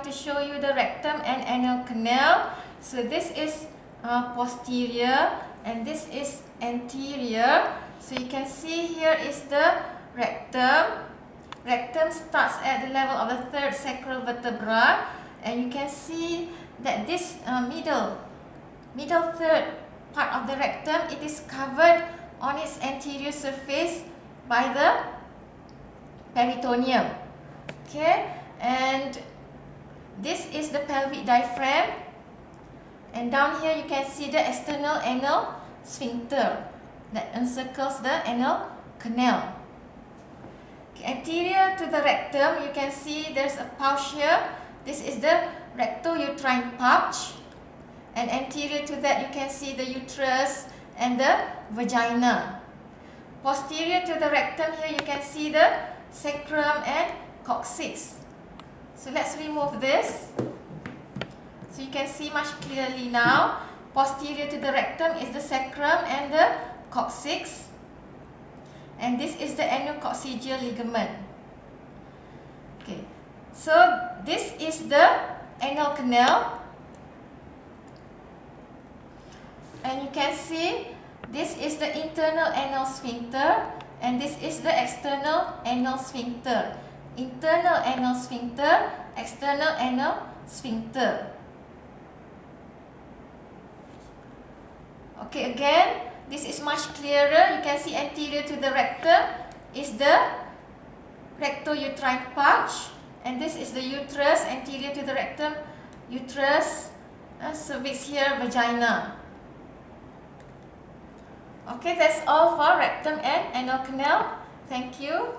to show you the rectum and anal canal. So this is posterior and this is anterior. So you can see here is the rectum. Rectum starts at the level of the third sacral vertebra, and you can see that this middle third part of the rectum, it is covered on its anterior surface by the peritoneum. Okay, and this is the pelvic diaphragm, and down here you can see the external anal sphincter that encircles the anal canal. Anterior to the rectum, you can see there's a pouch here. This is the recto-uterine pouch, and anterior to that you can see the uterus and the vagina. Posterior to the rectum, here you can see the sacrum and coccyx. So let's remove this. So you can see much clearly now. Posterior to the rectum is the sacrum and the coccyx. And this is the anococcygeal ligament. Okay, so this is the anal canal. And you can see this is the internal anal sphincter and this is the external anal sphincter. Internal anal sphincter, external anal sphincter. Okay, again, this is much clearer. You can see anterior to the rectum is the recto-uterine pouch, and this is the uterus. Anterior to the rectum, uterus, cervix here, vagina. Okay, that's all for rectum and anal canal. Thank you.